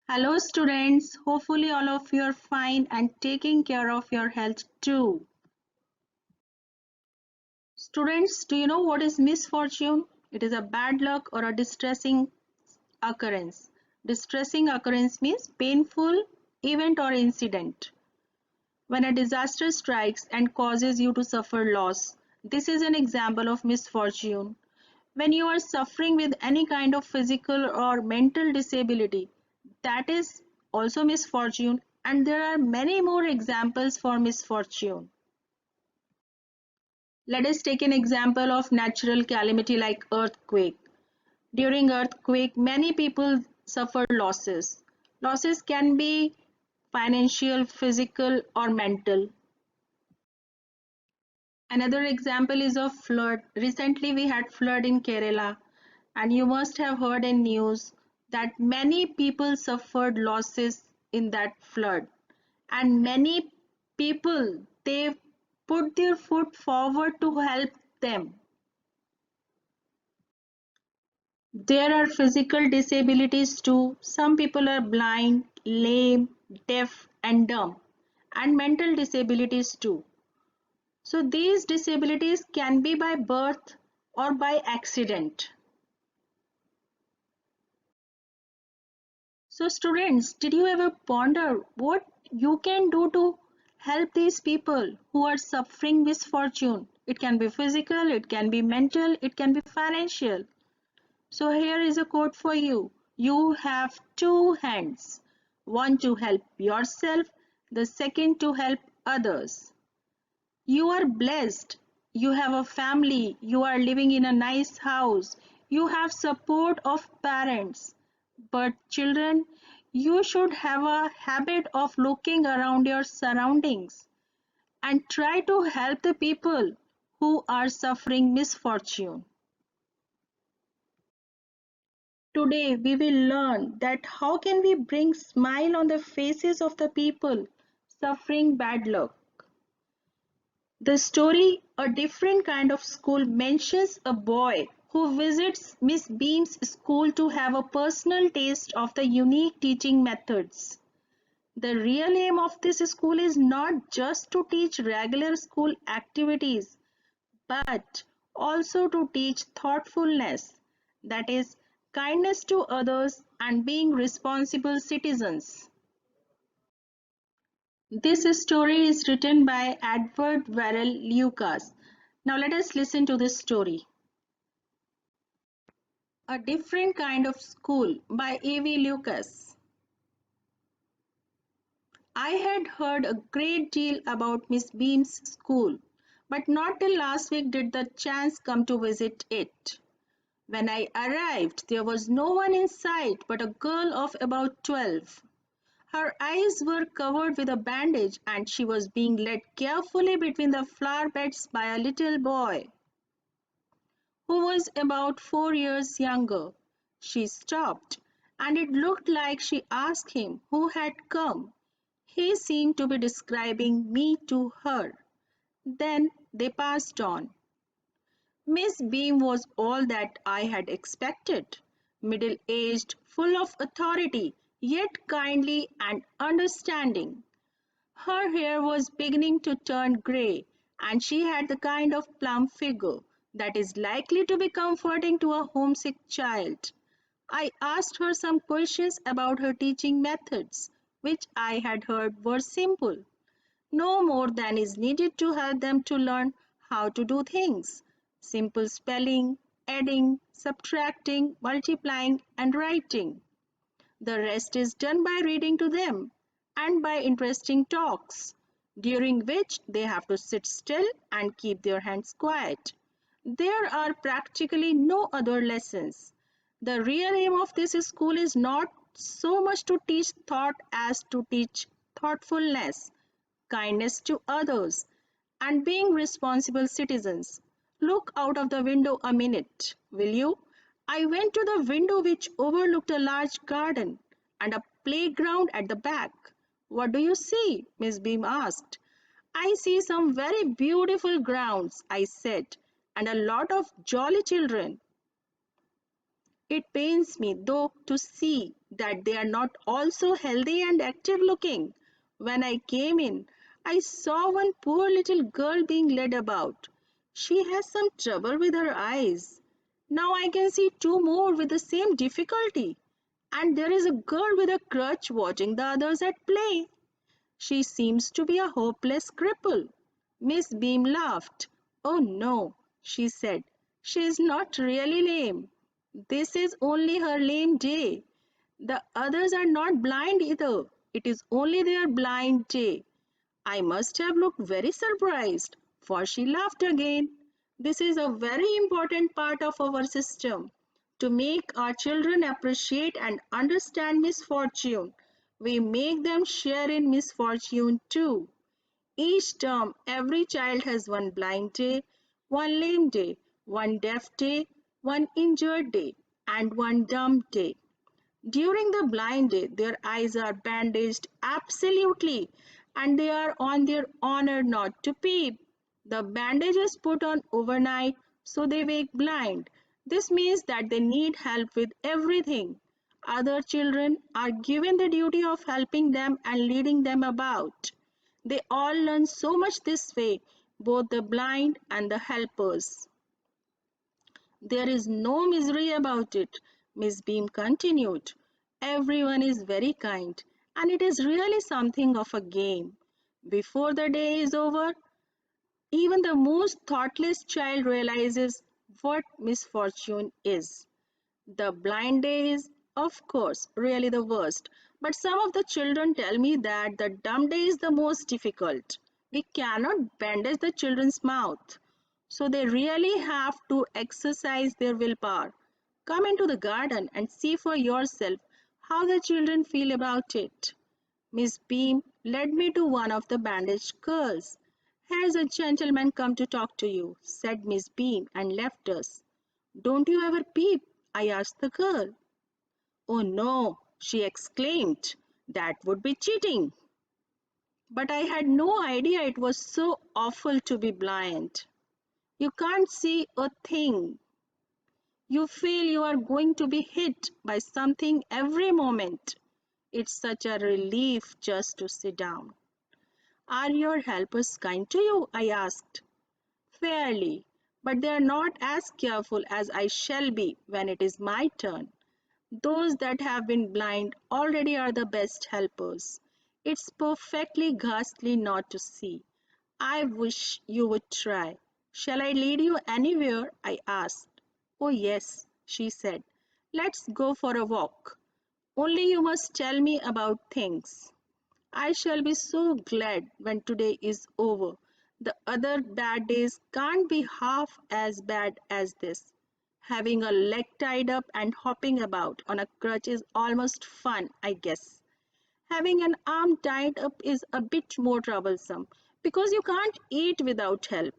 Hello students, hopefully all of you are fine and taking care of your health too. Students, do you know what is misfortune? It is a bad luck or a distressing occurrence. Distressing occurrence means painful event or incident. When a disaster strikes and causes you to suffer loss, this is an example of misfortune. When you are suffering with any kind of physical or mental disability, that is also misfortune, and there are many more examples for misfortune. Let us take an example of natural calamity like earthquake. During earthquake, many people suffer losses. Losses can be financial, physical, or mental. Another example is of flood. Recently, we had flood in Kerala, and you must have heard in news that many people suffered losses in that flood, and many people they put their foot forward to help them. There are physical disabilities too. Some people are blind, lame, deaf, and dumb, and mental disabilities too. So these disabilities can be by birth or by accident. So students, did you ever ponder what you can do to help these people who are suffering misfortune? It can be physical, it can be mental, it can be financial. So here is a quote for you. You have two hands, one to help yourself, the second to help others. You are blessed. You have a family. You are living in a nice house. You have support of parents. But children, you should have a habit of looking around your surroundings and try to help the people who are suffering misfortune. Today we will learn that how can we bring smile on the faces of the people suffering bad luck. The story A Different Kind of School mentions a boy who visits Miss Beam's school to have a personal taste of the unique teaching methods. The real aim of this school is not just to teach regular school activities, but also to teach thoughtfulness, that is, kindness to others and being responsible citizens. This story is written by Edward Verrell Lucas. Now let us listen to this story. A Different Kind of School by A.V. Lucas. I had heard a great deal about Miss Beam's school, but not till last week did the chance come to visit it. When I arrived, there was no one in sight but a girl of about 12. Her eyes were covered with a bandage and she was being led carefully between the flower beds by a little boy who was about 4 years younger. She stopped, and it looked like she asked him who had come. He seemed to be describing me to her. Then they passed on. Miss Beam was all that I had expected, middle aged, full of authority, yet kindly and understanding. Her hair was beginning to turn grey, and she had the kind of plump figure that is likely to be comforting to a homesick child. I asked her some questions about her teaching methods, which I had heard were simple, no more than is needed to help them to learn how to do things. Simple spelling, adding, subtracting, multiplying, and writing. The rest is done by reading to them and by interesting talks, during which they have to sit still and keep their hands quiet. There are practically no other lessons. The real aim of this school is not so much to teach thought as to teach thoughtfulness, kindness to others, and being responsible citizens. Look out of the window a minute, will you? I went to the window which overlooked a large garden and a playground at the back. What do you see? Miss Beam asked. I see some very beautiful grounds, I said, and a lot of jolly children. It pains me, though, to see that they are not all so healthy and active looking. When I came in, I saw one poor little girl being led about. She has some trouble with her eyes. Now I can see two more with the same difficulty. And there is a girl with a crutch watching the others at play. She seems to be a hopeless cripple. Miss Beam laughed. Oh no, she said. She is not really lame. This is only her lame day. The others are not blind either. It is only their blind day. I must have looked very surprised, for she laughed again. This is a very important part of our system. To make our children appreciate and understand misfortune, we make them share in misfortune too. Each term, every child has one blind day, one lame day, one deaf day, one injured day, and one dumb day. During the blind day, their eyes are bandaged absolutely, and they are on their honor not to peep. The bandage is put on overnight, so they wake blind. This means that they need help with everything. Other children are given the duty of helping them and leading them about. They all learn so much this way, both the blind and the helpers. There is no misery about it, Miss Beam continued. Everyone is very kind, and it is really something of a game. Before the day is over, even the most thoughtless child realizes what misfortune is. The blind day is, of course, really the worst, but some of the children tell me that the dumb day is the most difficult. We cannot bandage the children's mouth, so they really have to exercise their willpower. Come into the garden and see for yourself how the children feel about it. Miss Beam led me to one of the bandaged girls. Here's a gentleman come to talk to you, said Miss Beam, and left us. Don't you ever peep? I asked the girl. Oh no, she exclaimed. That would be cheating. But I had no idea it was so awful to be blind. You can't see a thing. You feel you are going to be hit by something every moment. It's such a relief just to sit down. Are your helpers kind to you? I asked. Fairly, but they are not as careful as I shall be when it is my turn. Those that have been blind already are the best helpers. It's perfectly ghastly not to see. I wish you would try. Shall I lead you anywhere? I asked. Oh, yes, she said. Let's go for a walk. Only you must tell me about things. I shall be so glad when today is over. The other bad days can't be half as bad as this. Having a leg tied up and hopping about on a crutch is almost fun, I guess. Having an arm tied up is a bit more troublesome because you can't eat without help.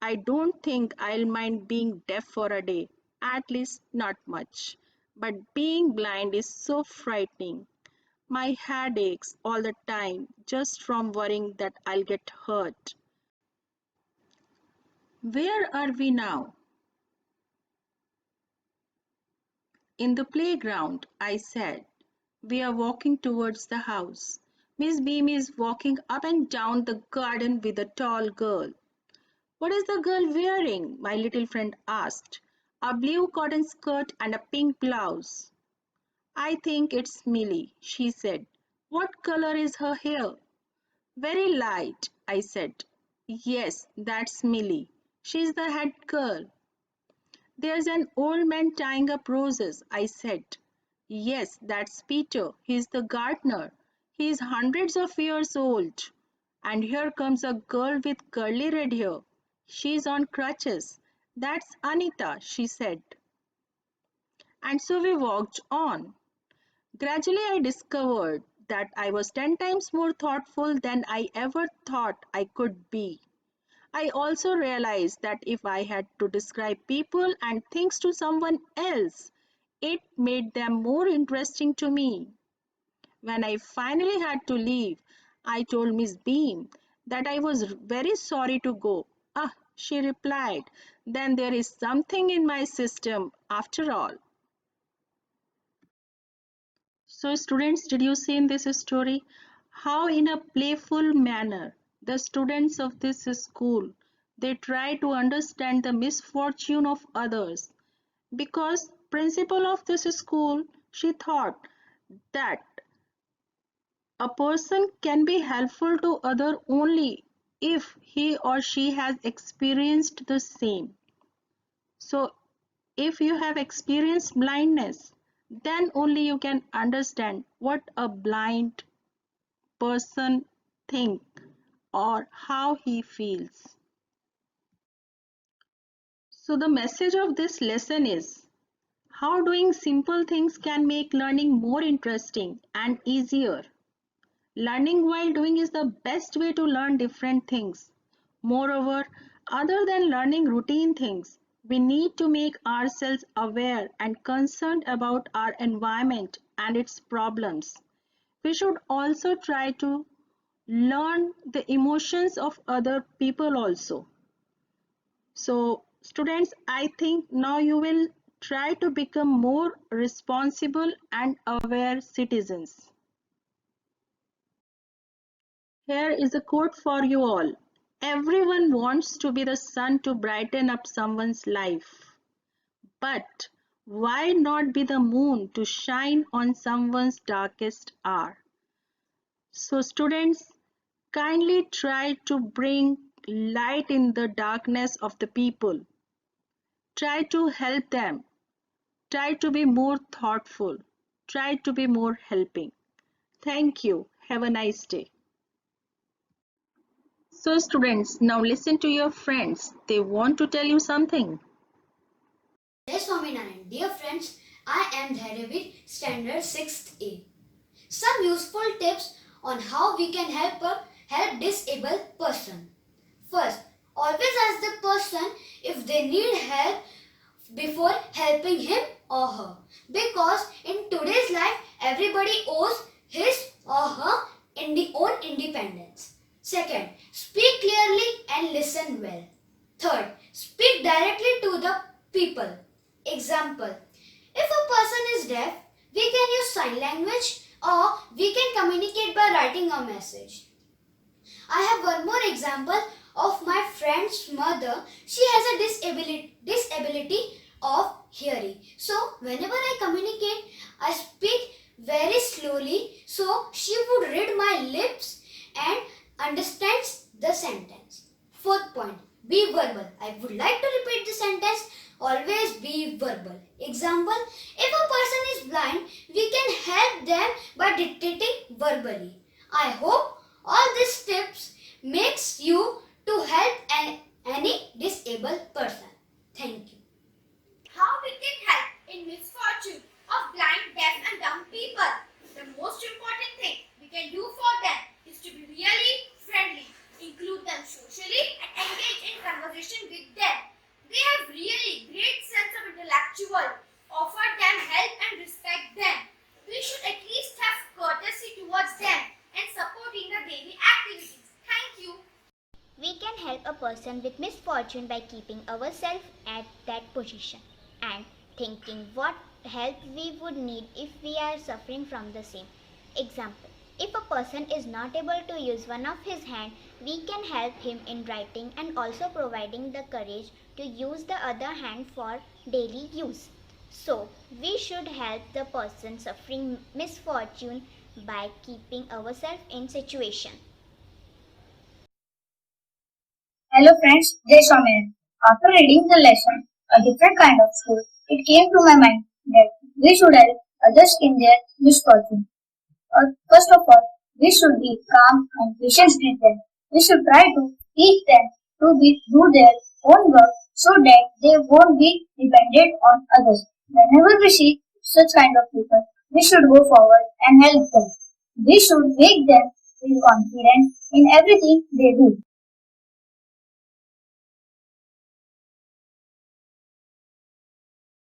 I don't think I'll mind being deaf for a day, at least not much. But being blind is so frightening. My head aches all the time just from worrying that I'll get hurt. Where are we now? In the playground, I said. We are walking towards the house. Miss Beam is walking up and down the garden with a tall girl. What is the girl wearing? My little friend asked. A blue cotton skirt and a pink blouse. I think it's Millie, she said. What color is her hair? Very light, I said. Yes, that's Millie. She's the head girl. There's an old man tying up roses, I said. Yes, that's Peter. He's the gardener. He's hundreds of years old. And here comes a girl with curly red hair. She's on crutches. That's Anita, she said. And so we walked on. Gradually, I discovered that I was 10 times more thoughtful than I ever thought I could be. I also realized that if I had to describe people and things to someone else, it made them more interesting to me. When I finally had to leave, I told Miss Beam that I was very sorry to go. Ah, she replied, then there is something in my system after all. So students, did you see in this story how in a playful manner the students of this school they try to understand the misfortune of others, because principal of this school she thought that a person can be helpful to other only if he or she has experienced the same. So if you have experienced blindness, then only you can understand what a blind person think or how he feels. So the message of this lesson is how doing simple things can make learning more interesting and easier. Learning while doing is the best way to learn different things. Moreover, other than learning routine things, we need to make ourselves aware and concerned about our environment and its problems. We should also try to learn the emotions of other people also. So, students, I think now you will try to become more responsible and aware citizens. Here is a quote for you all. Everyone wants to be the sun to brighten up someone's life. But why not be the moon to shine on someone's darkest hour? So students, kindly try to bring light in the darkness of the people. Try to help them. Try to be more thoughtful. Try to be more helping. Thank you. Have a nice day. So students, now listen to your friends. They want to tell you something. Jai Swaminarayan. Dear friends, I am Dhairyavir, Standard 6th A. Some useful tips on how we can help disabled person. First, always ask the person if they need help before helping him or her. Because in today's life, everybody owes his or her own independence. Second, speak clearly and listen well. Third, speak directly to the people. Example, if a person is deaf, we can use sign language or we can communicate by writing a message. I have one more example of my friend's mother. She has a disability of hearing. So whenever I communicate, I speak very slowly so she would read my lips and understands the sentence. Fourth point, be verbal. I would like to repeat the sentence. Always be verbal. Example, if a person is blind, we can help them by dictating verbally. I hope all these tips makes you to help any disabled person. Thank you. How we can help in misfortune of blind, deaf and dumb people. The most important thing we can do for them is to be really friendly, include them socially and engage in conversation with them. They have really great sense of intellectual. Offer them help and respect them. We should at least have courtesy towards them and support in the daily activities. Thank you. We can help a person with misfortune by keeping ourselves at that position and thinking what help we would need if we are suffering from the same. Example, if a person is not able to use one of his hands, we can help him in writing and also providing the courage to use the other hand for daily use. So, we should help the person suffering misfortune by keeping ourselves in situation. Hello friends, Jai Swaminarayan. After reading the lesson, A Different Kind of School, it came to my mind that we should help others in their misfortune. First of all, we should be calm and patient with them. We should try to teach them to do their own work so that they won't be dependent on others. Whenever we see such kind of people, we should go forward and help them. We should make them feel confident in everything they do.